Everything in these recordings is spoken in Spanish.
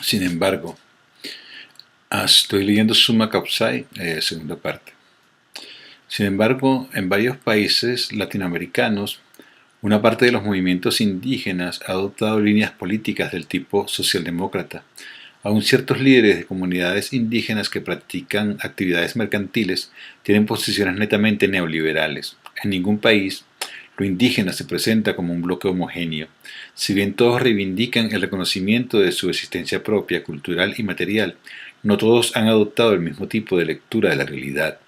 Sin embargo, estoy leyendo Summa Causai, segunda parte. Sin embargo, en varios países latinoamericanos, una parte de los movimientos indígenas ha adoptado líneas políticas del tipo socialdemócrata. Aún ciertos líderes de comunidades indígenas que practican actividades mercantiles tienen posiciones netamente neoliberales. En ningún país, lo indígena se presenta como un bloque homogéneo. Si bien todos reivindican el reconocimiento de su existencia propia, cultural y material, no todos han adoptado el mismo tipo de lectura de la realidad,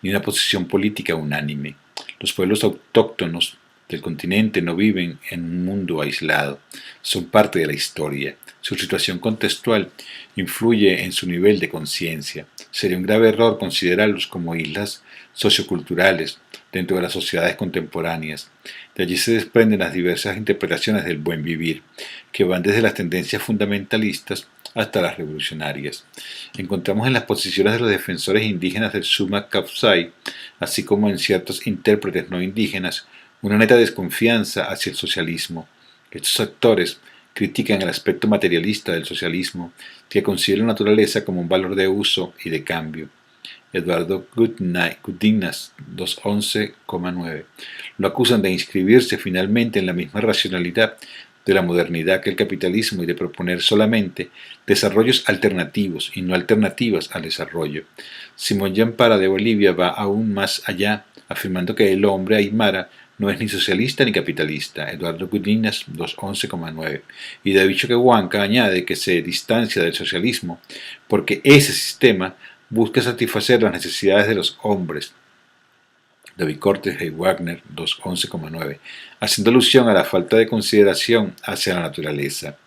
ni una posición política unánime. Los pueblos autóctonos del continente no viven en un mundo aislado, son parte de la historia. Su situación contextual influye en su nivel de conciencia. Sería un grave error considerarlos como islas socioculturales dentro de las sociedades contemporáneas. De allí se desprenden las diversas interpretaciones del buen vivir, que van desde las tendencias fundamentalistas hasta las revolucionarias. Encontramos en las posiciones de los defensores indígenas del Summa Causai, así como en ciertos intérpretes no indígenas, una neta desconfianza hacia el socialismo. Estos actores critican el aspecto materialista del socialismo, que considera la naturaleza como un valor de uso y de cambio. Eduardo Gudinas, 211,9. Lo acusan de inscribirse finalmente en la misma racionalidad de la modernidad que el capitalismo y de proponer solamente desarrollos alternativos y no alternativas al desarrollo. Simón Yampara de Bolivia va aún más allá, afirmando que el hombre aymara no es ni socialista ni capitalista, Eduardo Gudinas 211,9. Y David Choquehuanca añade que se distancia del socialismo porque ese sistema busca satisfacer las necesidades de los hombres. David Cortes G. Wagner 211,9, haciendo alusión a la falta de consideración hacia la naturaleza.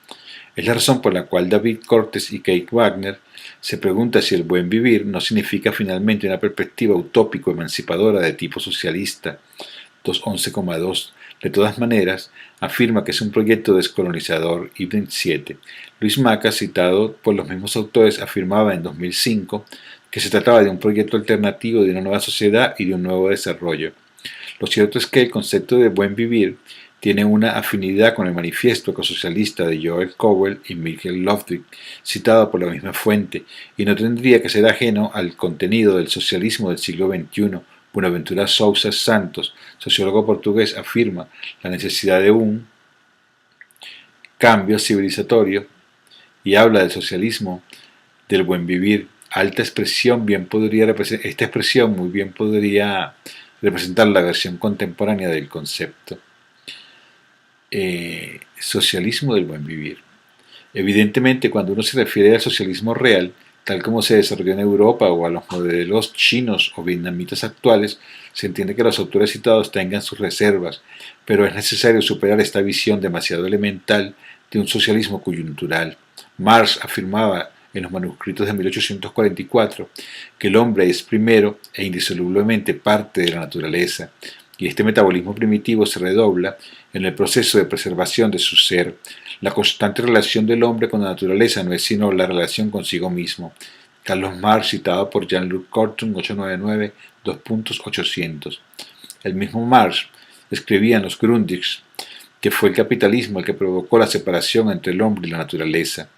Es la razón por la cual David Cortes y Kate Wagner se pregunta si el buen vivir no significa finalmente una perspectiva utópico-emancipadora de tipo socialista. 211,2. De todas maneras, afirma que es un proyecto descolonizador. Ibn 7. Luis Maca, citado por los mismos autores, afirmaba en 2005 que se trataba de un proyecto alternativo de una nueva sociedad y de un nuevo desarrollo. Lo cierto es que el concepto de buen vivir tiene una afinidad con el manifiesto ecosocialista de Joel Cowell y Michael Lofgren, citado por la misma fuente, y no tendría que ser ajeno al contenido del socialismo del siglo XXI. Buenaventura Sousa Santos, sociólogo portugués, afirma la necesidad de un cambio civilizatorio y habla del socialismo del buen vivir. Esta expresión muy bien podría representar la versión contemporánea del concepto. Socialismo del buen vivir. Evidentemente, cuando uno se refiere al socialismo real, tal como se desarrolló en Europa o a los modelos chinos o vietnamitas actuales, se entiende que los autores citados tengan sus reservas, pero es necesario superar esta visión demasiado elemental de un socialismo coyuntural. Marx afirmaba en los manuscritos de 1844 que el hombre es primero e indisolublemente parte de la naturaleza, y este metabolismo primitivo se redobla en el proceso de preservación de su ser. La constante relación del hombre con la naturaleza no es sino la relación consigo mismo. Carlos Marx, citado por Jean-Luc Corton, 899, 2.800. El mismo Marx escribía en los Grundrisse que fue el capitalismo el que provocó la separación entre el hombre y la naturaleza.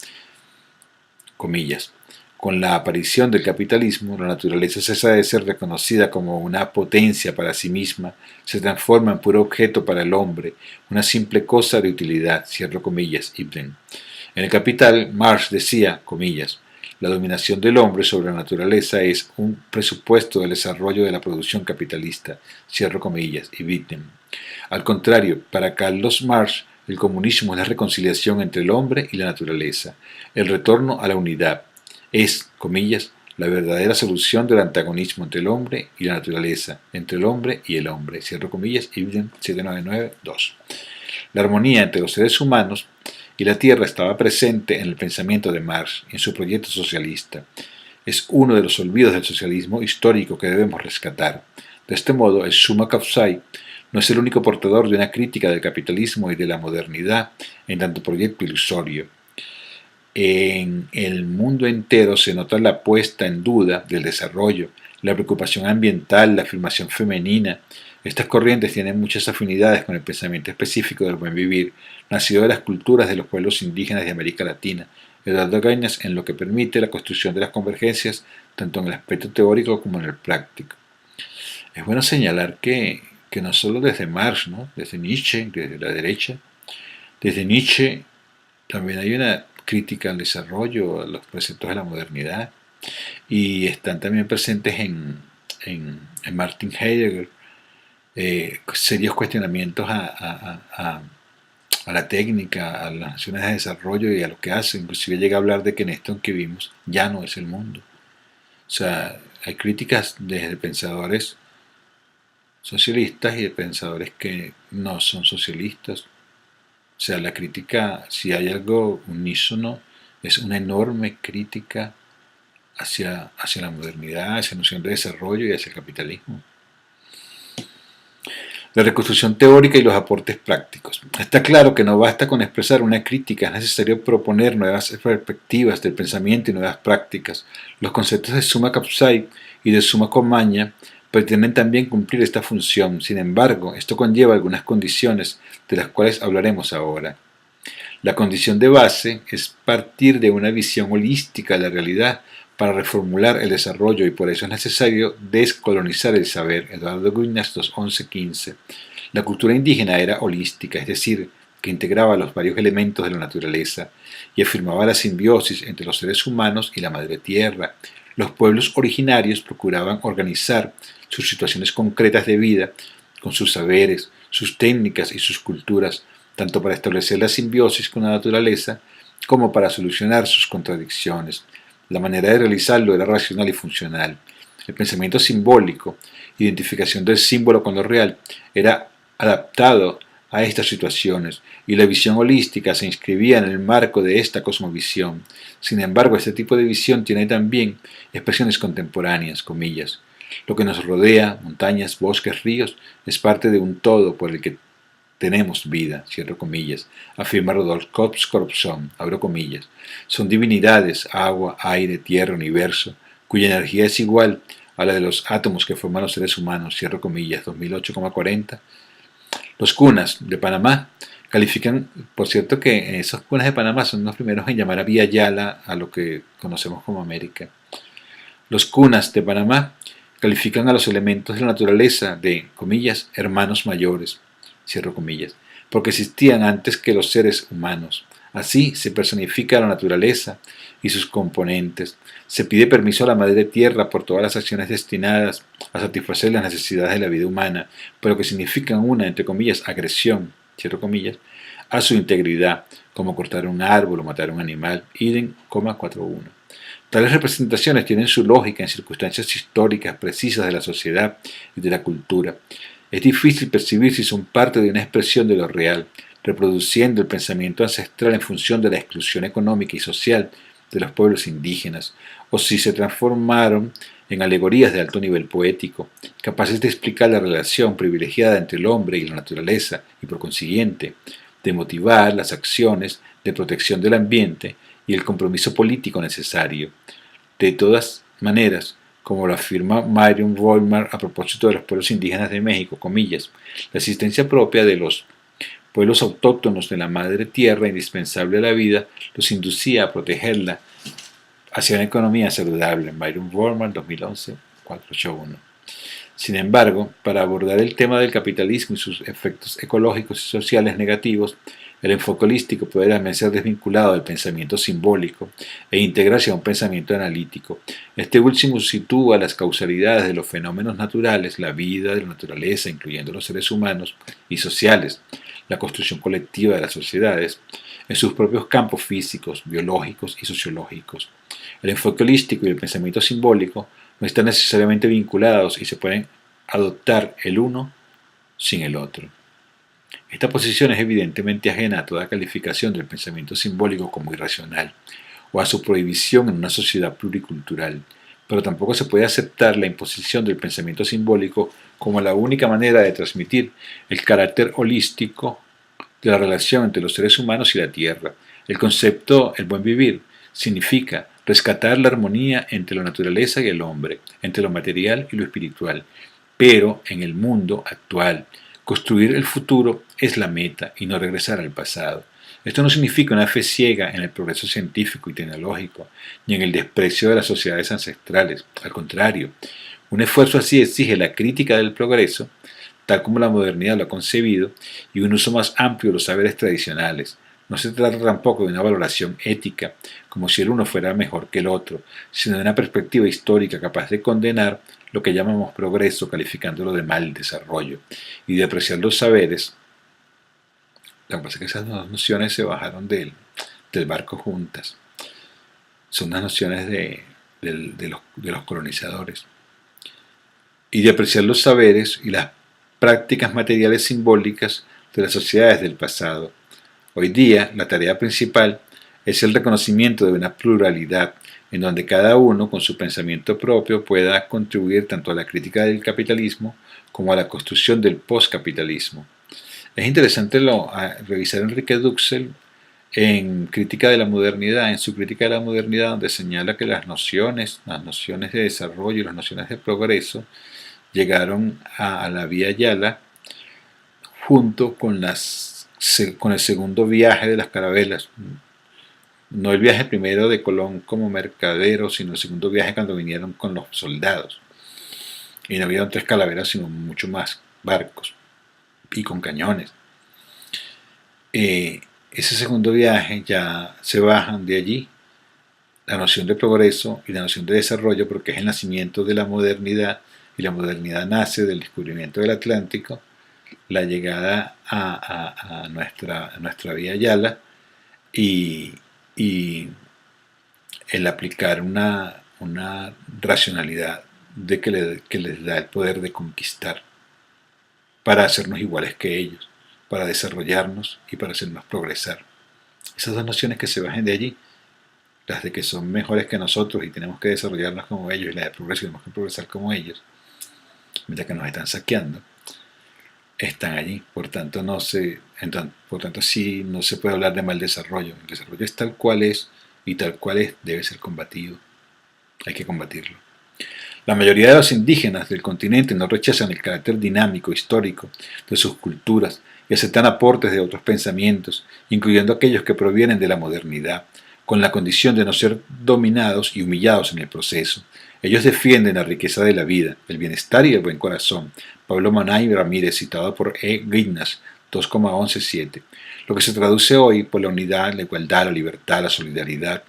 Comillas. Con la aparición del capitalismo, la naturaleza cesa de ser reconocida como una potencia para sí misma, se transforma en puro objeto para el hombre, una simple cosa de utilidad, cierro comillas, Ibn. En el Capital, Marx decía, comillas, la dominación del hombre sobre la naturaleza es un presupuesto del desarrollo de la producción capitalista, cierro comillas, Ibn. Al contrario, para Carlos Marx, el comunismo es la reconciliación entre el hombre y la naturaleza, el retorno a la unidad. Es, comillas, la verdadera solución del antagonismo entre el hombre y la naturaleza, entre el hombre y el hombre, cierro comillas, Ibn 799-2. La armonía entre los seres humanos y la tierra estaba presente en el pensamiento de Marx, en su proyecto socialista. Es uno de los olvidos del socialismo histórico que debemos rescatar. De este modo, el Summa Causai no es el único portador de una crítica del capitalismo y de la modernidad en tanto proyecto ilusorio. En el mundo entero se nota la puesta en duda del desarrollo, la preocupación ambiental, la afirmación femenina. Estas corrientes tienen muchas afinidades con el pensamiento específico del buen vivir, nacido de las culturas de los pueblos indígenas de América Latina, Eduardo Gañas, en lo que permite la construcción de las convergencias tanto en el aspecto teórico como en el práctico. Es bueno señalar que no solo desde Marx, ¿no? Desde Nietzsche, desde la derecha, desde Nietzsche también hay una crítica al desarrollo, a los preceptos de la modernidad, y están también presentes en Martin Heidegger serios cuestionamientos a la técnica, a las naciones de desarrollo y a lo que hace. Inclusive llega a hablar de que en esto en que vivimos ya no es el mundo. O sea, hay críticas desde pensadores socialistas y de pensadores que no son socialistas. O sea, la crítica, si hay algo unísono, es una enorme crítica hacia la modernidad, hacia la noción de desarrollo y hacia el capitalismo. La reconstrucción teórica y los aportes prácticos. Está claro que no basta con expresar una crítica, es necesario proponer nuevas perspectivas del pensamiento y nuevas prácticas. Los conceptos de summa capsai y de summa cum magna pretenden también cumplir esta función. Sin embargo, esto conlleva algunas condiciones de las cuales hablaremos ahora. La condición de base es partir de una visión holística de la realidad para reformular el desarrollo y por eso es necesario descolonizar el saber. Eduardo Gañas 2.11.15. La cultura indígena era holística, es decir, que integraba los varios elementos de la naturaleza y afirmaba la simbiosis entre los seres humanos y la madre tierra. Los pueblos originarios procuraban organizar sus situaciones concretas de vida con sus saberes, sus técnicas y sus culturas, tanto para establecer la simbiosis con la naturaleza como para solucionar sus contradicciones. La manera de realizarlo era racional y funcional. El pensamiento simbólico, identificación del símbolo con lo real, era adaptado a estas situaciones y la visión holística se inscribía en el marco de esta cosmovisión. Sin embargo, este tipo de visión tiene también expresiones contemporáneas, comillas. Lo que nos rodea, montañas, bosques, ríos, es parte de un todo por el que tenemos vida, cierro comillas, afirma Rudolf Corpson, abro comillas. Son divinidades, agua, aire, tierra, universo, cuya energía es igual a la de los átomos que forman los seres humanos, cierro comillas, 2008,40. Los cunas de Panamá califican, por cierto que esos cunas de Panamá son los primeros en llamar a Villa Yala a lo que conocemos como América. Los cunas de Panamá califican a los elementos de la naturaleza de, comillas, hermanos mayores, cierro comillas, porque existían antes que los seres humanos. Así se personifica la naturaleza y sus componentes. Se pide permiso a la Madre Tierra por todas las acciones destinadas a satisfacer las necesidades de la vida humana, pero que significan una, entre comillas, agresión, cierro comillas, a su integridad, como cortar un árbol o matar un animal, idem, 41. Tales representaciones tienen su lógica en circunstancias históricas precisas de la sociedad y de la cultura. Es difícil percibir si son parte de una expresión de lo real, reproduciendo el pensamiento ancestral en función de la exclusión económica y social de los pueblos indígenas, o si se transformaron en alegorías de alto nivel poético, capaces de explicar la relación privilegiada entre el hombre y la naturaleza y, por consiguiente, de motivar las acciones de protección del ambiente y el compromiso político necesario. De todas maneras, como lo afirma Myron Vollmar a propósito de los pueblos indígenas de México, comillas, la existencia propia de los pueblos autóctonos de la madre tierra, indispensable a la vida, los inducía a protegerla hacia una economía saludable. Myron Vollmar, 2011, 481. Sin embargo, para abordar el tema del capitalismo y sus efectos ecológicos y sociales negativos, el enfoque holístico puede también ser desvinculado del pensamiento simbólico e integrarse a un pensamiento analítico. Este último sitúa las causalidades de los fenómenos naturales, la vida de la naturaleza, incluyendo los seres humanos y sociales, la construcción colectiva de las sociedades, en sus propios campos físicos, biológicos y sociológicos. El enfoque holístico y el pensamiento simbólico no están necesariamente vinculados y se pueden adoptar el uno sin el otro. Esta posición es evidentemente ajena a toda calificación del pensamiento simbólico como irracional o a su prohibición en una sociedad pluricultural, pero tampoco se puede aceptar la imposición del pensamiento simbólico como la única manera de transmitir el carácter holístico de la relación entre los seres humanos y la tierra. El concepto el buen vivir significa rescatar la armonía entre la naturaleza y el hombre, entre lo material y lo espiritual, pero en el mundo actual, Construir el futuro es la meta y no regresar al pasado. Esto no significa una fe ciega en el progreso científico y tecnológico, ni en el desprecio de las sociedades ancestrales. Al contrario, un esfuerzo así exige la crítica del progreso, tal como la modernidad lo ha concebido, y un uso más amplio de los saberes tradicionales. No se trata tampoco de una valoración ética, como si el uno fuera mejor que el otro, sino de una perspectiva histórica capaz de condenar lo que llamamos progreso, calificándolo de mal desarrollo, y de apreciar los saberes. Lo que pasa es que esas dos nociones se bajaron del barco juntas. Son las nociones de los colonizadores. Y de apreciar los saberes y las prácticas materiales simbólicas de las sociedades del pasado. Hoy día, la tarea principal es el reconocimiento de una pluralidad en donde cada uno, con su pensamiento propio, pueda contribuir tanto a la crítica del capitalismo como a la construcción del postcapitalismo. Es interesante revisar a Enrique Duxel en Crítica de la Modernidad, en su Crítica de la Modernidad, donde señala que las nociones de desarrollo y las nociones de progreso llegaron a la Vía Yala junto con el segundo viaje de las carabelas. No el viaje primero de Colón como mercadero, sino el segundo viaje cuando vinieron con los soldados. Y no habían 3 calaveras, sino mucho más barcos y con cañones. Ese segundo viaje ya se bajan de allí la noción de progreso y la noción de desarrollo, porque es el nacimiento de la modernidad, y la modernidad nace del descubrimiento del Atlántico, la llegada a nuestra Vía Yala y el aplicar una racionalidad que les da el poder de conquistar para hacernos iguales que ellos, para desarrollarnos y para hacernos progresar. Esas dos nociones que se bajen de allí, las de que son mejores que nosotros y tenemos que desarrollarnos como ellos, y las de progreso y tenemos que progresar como ellos, mientras que nos están saqueando, están allí. Por tanto, sí no se puede hablar de mal desarrollo. El desarrollo es tal cual es y tal cual es debe ser combatido. Hay que combatirlo. La mayoría de los indígenas del continente no rechazan el carácter dinámico, histórico de sus culturas y aceptan aportes de otros pensamientos, incluyendo aquellos que provienen de la modernidad, con la condición de no ser dominados y humillados en el proceso. Ellos defienden la riqueza de la vida, el bienestar y el buen corazón. Pablo Manay Ramírez, citado por E. Guinness, 2,117. Lo que se traduce hoy por la unidad, la igualdad, la libertad, la solidaridad,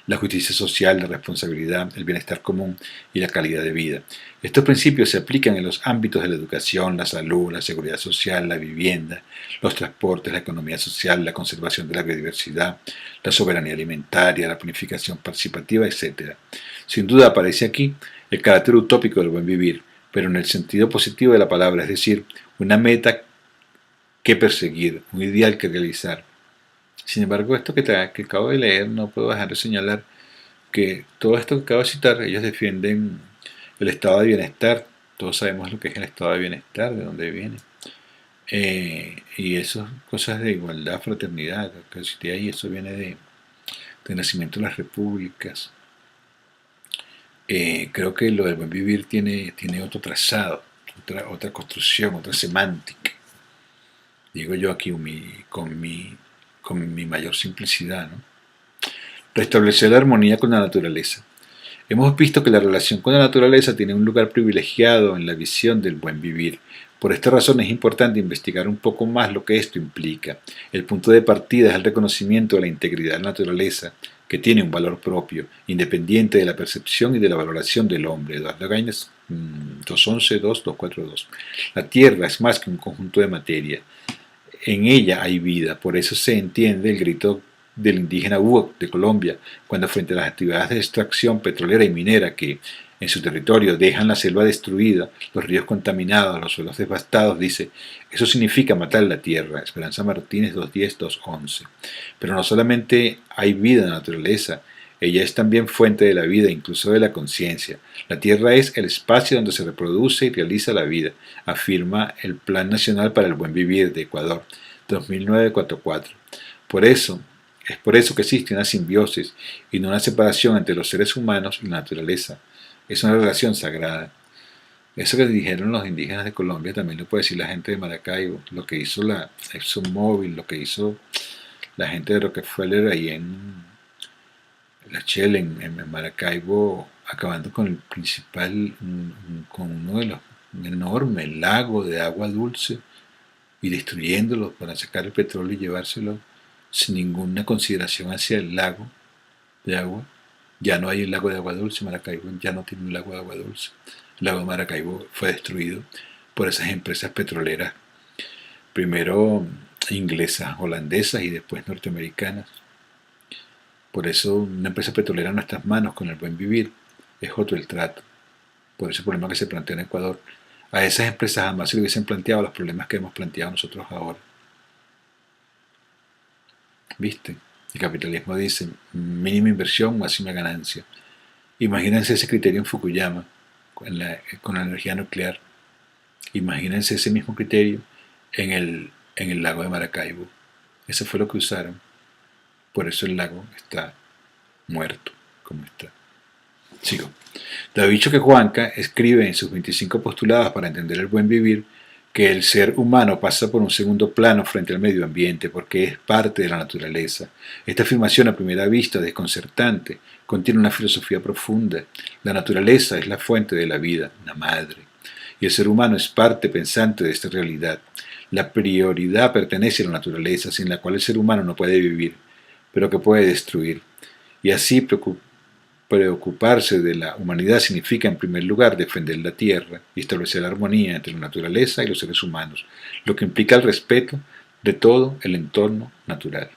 la justicia social, la responsabilidad, el bienestar común y la calidad de vida. Estos principios se aplican en los ámbitos de la educación, la salud, la seguridad social, la vivienda, los transportes, la economía social, la conservación de la biodiversidad, la soberanía alimentaria, la planificación participativa, etc. Sin duda aparece aquí el carácter utópico del buen vivir, pero en el sentido positivo de la palabra, es decir, una meta que perseguir, un ideal que realizar. Sin embargo, esto que acabo de leer, no puedo dejar de señalar que todo esto que acabo de citar, ellos defienden el estado de bienestar. Todos sabemos lo que es el estado de bienestar, de dónde viene. Y esas cosas de igualdad, fraternidad, que cité ahí, eso viene del nacimiento de las repúblicas. Creo que lo del buen vivir tiene otro trazado, otra construcción, otra semántica. Digo yo aquí con mi mayor simplicidad, ¿no? Restablecer la armonía con la naturaleza. Hemos visto que la relación con la naturaleza tiene un lugar privilegiado en la visión del buen vivir. Por esta razón es importante investigar un poco más lo que esto implica. El punto de partida es el reconocimiento de la integridad de la naturaleza, que tiene un valor propio, independiente de la percepción y de la valoración del hombre. Eduardo Gaines, 211-242. La Tierra es más que un conjunto de materia. En ella hay vida, por eso se entiende el grito del indígena Uoc de Colombia, cuando frente a las actividades de extracción petrolera y minera que en su territorio dejan la selva destruida, los ríos contaminados, los suelos devastados, dice, eso significa matar la tierra. Esperanza Martínez 210-211. Pero no solamente hay vida en la naturaleza, ella es también fuente de la vida, incluso de la conciencia. La tierra es el espacio donde se reproduce y realiza la vida, afirma el Plan Nacional para el Buen Vivir de Ecuador, 2009-44. Es por eso que existe una simbiosis y no una separación entre los seres humanos y la naturaleza. Es una relación sagrada. Eso que dijeron los indígenas de Colombia también lo puede decir la gente de Maracaibo. Lo que hizo la ExxonMobil, lo que hizo la gente de Rockefeller ahí en la Shell, en Maracaibo, acabando con el principal, con uno de los enormes lagos de agua dulce y destruyéndolo para sacar el petróleo y llevárselo sin ninguna consideración hacia el lago de agua. Ya no hay el lago de agua dulce, Maracaibo ya no tiene un lago de agua dulce. El lago de Maracaibo fue destruido por esas empresas petroleras, primero inglesas, holandesas y después norteamericanas. Por eso una empresa petrolera en nuestras manos con el buen vivir es otro el trato. Por ese problema que se planteó en Ecuador. A esas empresas jamás se le hubiesen planteado los problemas que hemos planteado nosotros ahora. ¿Viste? El capitalismo dice mínima inversión, máxima ganancia. Imagínense ese criterio en Fukuyama con la energía nuclear. Imagínense ese mismo criterio en el lago de Maracaibo. Eso fue lo que usaron. Por eso el lago está muerto como está. Sigo. David Choquehuanca escribe en sus 25 postulados para entender el buen vivir que el ser humano pasa por un segundo plano frente al medio ambiente porque es parte de la naturaleza. Esta afirmación a primera vista desconcertante contiene una filosofía profunda. La naturaleza es la fuente de la vida, la madre, y el ser humano es parte pensante de esta realidad. La prioridad pertenece a la naturaleza sin la cual el ser humano no puede vivir, pero que puede destruir. Y así preocuparse de la humanidad significa, en primer lugar, defender la tierra y establecer la armonía entre la naturaleza y los seres humanos, lo que implica el respeto de todo el entorno natural.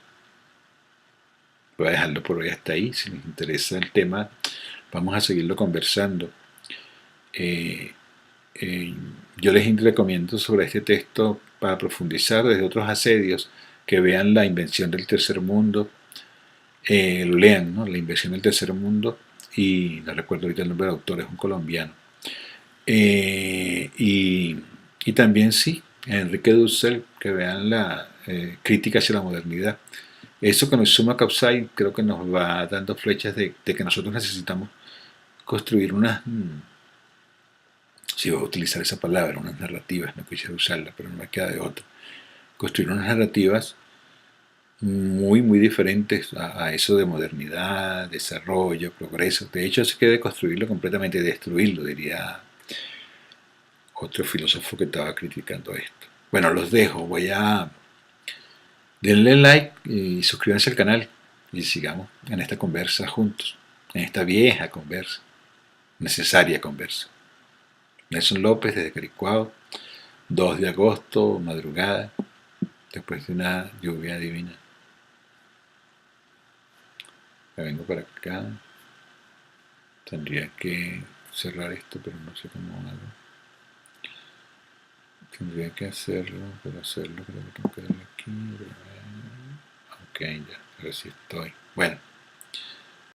Voy a dejarlo por hoy hasta ahí. Si les interesa el tema, vamos a seguirlo conversando. Eh, eh, yo les recomiendo sobre este texto para profundizar desde otros asedios que vean La invención del tercer mundo, lo lean, ¿no? La invención del tercer mundo, y no recuerdo ahorita el nombre del autor, es un colombiano. Y también sí, Enrique Dussel, que vean la crítica hacia la modernidad. Eso que nos suma Capsai creo que nos va dando flechas de que nosotros necesitamos construir unas, si voy a utilizar esa palabra, unas narrativas, no quisiera usarla, pero no me queda de otra, construir unas narrativas muy, muy diferentes a eso de modernidad, desarrollo, progreso. De hecho, se quiere construirlo completamente, destruirlo, diría otro filósofo que estaba criticando esto. Bueno, los dejo. Denle like y suscríbanse al canal y sigamos en esta conversa juntos, en esta vieja conversa, necesaria conversa. Nelson López desde Caricuao, 2 de agosto, madrugada, después de una lluvia divina. Me vengo para acá. Tendría que cerrar esto, pero no sé cómo hago. Tendría que hacerlo, pero creo que tengo que darle aquí. Ok, ya, pero sí estoy. Bueno,